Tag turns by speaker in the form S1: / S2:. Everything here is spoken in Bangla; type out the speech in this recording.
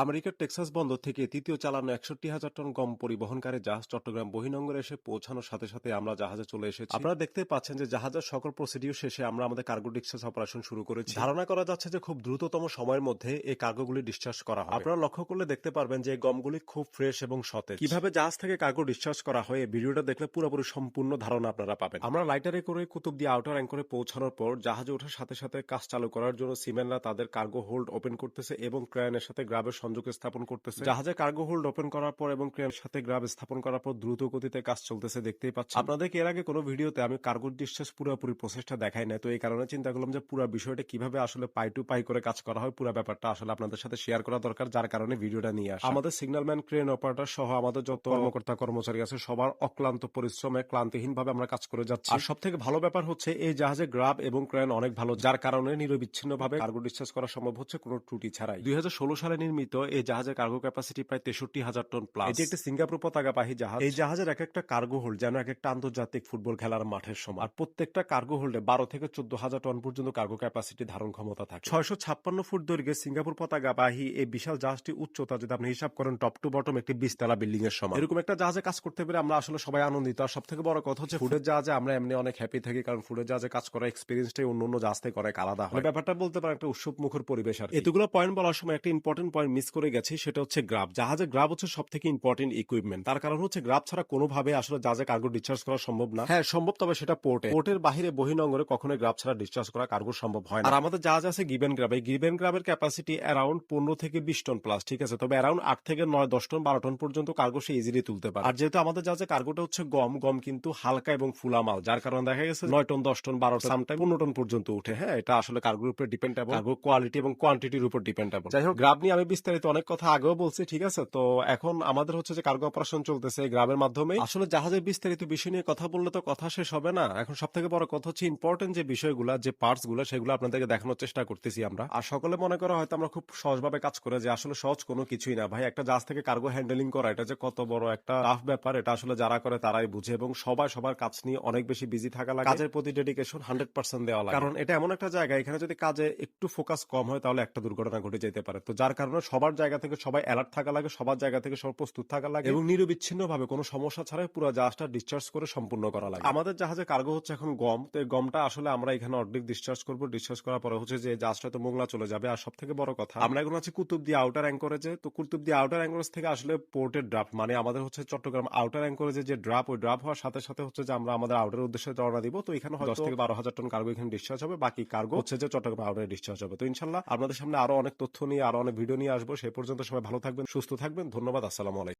S1: আমেরিকার টেক্সাস বন্দর থেকে তৃতীয় চালানো ৬১,০০০ টন গম পরিবহনকারী জাহাজ চট্টগ্রাম বহির্নোঙরে এসে পৌঁছানোর সাথে সাথে আমরা জাহাজে চলে এসেছি। আপনারা দেখতে পাচ্ছেন যে জাহাজের সকল প্রসিডিউর শেষে আমরা আমাদের কার্গো ডিসচার্জ অপারেশন শুরু করেছি। ধারণা করা যাচ্ছে যে খুব দ্রুততম সময়ের মধ্যে এই কার্গোগুলি ডিসচার্জ করা হবে। আপনারা লক্ষ্য করলে দেখতে পারবেন যে এই গমগুলি খুব ফ্রেশ এবং সতেজ। কিভাবে জাহাজ থেকে কার্গো ডিসচার্জ করা হয় এই ভিডিওটা দেখলে পুরোপুরি সম্পূর্ণ ধারণা আপনারা পাবেন। আমরা লাইটারে করে কুতুবদিয়া আউটার অ্যাঙ্করে পৌঁছানোর পর জাহাজে ওঠার সাথে সাথে কাজ চালু করার জন্য সিমেনরা তাদের কার্গো হোল্ড ওপেন করতেছে এবং ক্রেনের সাথে গ্রাবের সংযোগ স্থাপন করতেছে। জাহাজে কার্গো হোল্ড ওপেন করার পর এবং ক্রেনের সাথে গ্রাব স্থাপন করার পর দ্রুত গতিতে কাজ চলতেছে দেখতেই পাচ্ছেন। আপনাদেরকে এর আগে কোনো ভিডিওতে আমি কার্গো ডিসচার্জ পুরোপুরি প্রসেসটা দেখাই না, তো এই কারণে চিন্তা করলাম যে পুরো বিষয়টা কিভাবে আসলে পাই টু পাই করে কাজ করা হয় পুরো ব্যাপারটা আসলে আপনাদের সাথে শেয়ার করা দরকার, যার কারণে ভিডিওটা নিয়ে আসা। আমাদের সিগন্যালম্যান, ক্রেন অপারেটর সহ আমাদের যত কর্মকর্তা কর্মচারী আছে সবার অক্লান্ত পরিশ্রমে ক্লান্তিহীন ভাবে আমরা কাজ করে যাচ্ছি। আর সব থেকে ভালো ব্যাপার হচ্ছে এই জাহাজে গ্রাব এবং ক্রেন অনেক ভালো, যার কারণে নিরবিচ্ছিন্ন ভাবে কার্গো ডিসচার্জ করা সম্ভব হচ্ছে কোনো ত্রুটি ছাড়াই। 2016 সালে নির্মিত এই জাহাজের কার্গো ক্যাপাসিটি প্রায় 63,000 টন প্লাস। এটি একটি সিঙ্গাপুর পতাকাবাহী জাহাজ। এই জাহাজের এক একটা কার্গো হোল্ড যেন এক একটা আন্তর্জাতিক ফুটবল খেলার মাঠের সমান। আর প্রত্যেকটা কার্গো হোল্ডে 12 থেকে 14,000 টন পর্যন্ত কার্গো ক্যাপাসিটি ধারণ ক্ষমতা থাকে। 656 ফুট দৈর্ঘ্যে সিঙ্গাপুর পতাকাবাহী এই বিশাল জাহাজটি উচ্চতা যদি আপনি হিসাব করেন টপ টু বটম একটি 20 তলা বিল্ডিং এর সমান। এরকম একটা জাহাজে কাজ করতে পেরে আমরা আসলে সবাই আনন্দিত। আর সব থেকে বড় কথা হচ্ছে ফুডের জাহাজে আমরা এমনি অনেক হ্যাপি থাকি, কারণ ফুডের জাহাজে কাজ করার এক্সপিরিয়েন্সটাই অন্য জাহাজ থেকে অনেক আলাদা হয়। ব্যাপারটা বলতে পারেন একটা উৎসব মুখর পরিবেশ। আর এতগুলো পয়েন্ট বলার সময় একটা ইম্পর্টেন্ট পয়েন্ট মিস করে গেছি, সেটা হচ্ছে গ্রাব। জাহাজে গ্রাব হচ্ছে সব থেকে ইম্পর্টেন্ট ইকুইপমেন্ট। তার কারণ হচ্ছে গ্রাব ছাড়া কোনোভাবে আসলে জাহাজে কার্গো ডিসচার্জ করা সম্ভব না। হ্যাঁ সম্ভব, তবে সেটা পোর্টের বাহিরে বহির্নোঙরে কখনোই গ্রাব ছাড়া ডিসচার্জ করা কার্গো সম্ভব হয় না। আর আমাদের জাহাজ আছে গিভেন গ্রাব। এই গিভেন গ্রাবের ক্যাপাসিটি অ্যারাউন্ড 15 থেকে 20 টন প্লাস, ঠিক আছে, তবে অ্যারাউন্ড 8 থেকে 9, 10 টন 12 টন পর্যন্ত কার্গো সে ইজিলি তুলতে পারে। আর যেহেতু আমাদের জাহাজে কার্গোটা হচ্ছে গম কিন্তু হালকা এবং ফুলা মাল, যার কারণে দেখা গেছে 9 ton, 10 ton, 12 ton, sometime 15 ton পর্যন্ত উঠে। হ্যাঁ, এটা আসলে কার্গোর উপর ডিপেন্ডেবল, কার্গো কোয়ালিটি এবং কোয়ান্টিটির উপর ডিপেন্ডেবল। যাই হোক, গ্রাব নিয়ে আমি বিস্তারিত অনেক কথা আগেও বলছি, ঠিক আছে। তো এখন আমাদের হচ্ছে যে কার্গো অপারেশন চলতেছে গ্রামের মাধ্যমে। আসলে জাহাজের বিস্তারিত বিষয় নিয়ে কথা বললে তো কথা শেষ হবে না। এখন সব থেকে বড় কথা হচ্ছে ইম্পর্টেন্ট যে বিষয়গুলা, যে পার্টস গুলো, সেগুলো আপনাদেরকে দেখানোর চেষ্টা করতেছি আমরা। আর সকলে মনে করা হয়তো আমরা খুব সহজভাবে কাজ করে, যে আসলে সহজ কোনো কিছুই না ভাই। একটা জাহাজ থেকে কার্গো হ্যান্ডেলিং করা এটা যে কত বড় একটা টাফ ব্যাপার, এটা আসলে যারা করে তারাই বুঝে। এবং সবাই সবার কাজ নিয়ে অনেক বেশি বিজি থাকা লাগে, কাজের প্রতি ডেডিকেশন 100% দেওয়া লাগে। কারণ এটা এমন একটা জায়গা, এখানে যদি কাজে একটু ফোকাস কম হয় তাহলে একটা দুর্ঘটনা ঘটে যেতে পারে। তো যার কারণে সবার জায়গা থেকে সবাই অ্যালার্ট থাকা লাগে, সবার জায়গা থেকে সব প্রস্তুত থাকা লাগে এবং নিরবিচ্ছিন্ন ভাবে কোনো সমস্যা ছাড়াই পুরো জাহাজটা ডিসচার্জ করে সম্পূর্ণ করা লাগে। আমাদের জাহাজে কার্গো হচ্ছে এখন গম। তো এই গমটা আসলে আমরা এখানে অর্ধেক ডিসচার্জ করবো। ডিসচার্জ করার পরে হচ্ছে যে জাহাজটা তো মোংলা চলে যাবে। আর সব থেকে বড় কথা, আমরা এখন আছি কুতুবদিয়া আউটার অ্যাঙ্করেজে। তো কুতুবদিয়া আউটার অ্যাঙ্করেজ থেকে আসলে পোর্টের ড্রাফট, মানে আমাদের হচ্ছে চট্টগ্রাম আউটার অ্যাঙ্করেজে যে ড্রাফট, ওই ড্রাফট হওয়ার সাথে সাথে হচ্ছে যে আমরা আমাদের আউটারের উদ্দেশ্যে রওনা দিব। তো এখানে 10 থেকে 12,000 টন কার্গো এখানে ডিসচার্জ হবে। বাকি কার্গো হচ্ছে যে চট্টগ্রাম আউটারে ডিসচার্জ হবে। তো ইনশাল্লাহ আপনাদের সামনে আরো অনেক তথ্য নিয়ে, আরো অনেক ভিডিও নিয়ে আসবো। সেই পর্যন্ত সবাই ভালো থাকবেন, সুস্থ থাকবেন। ধন্যবাদ। আসসালামু আলাইকুম।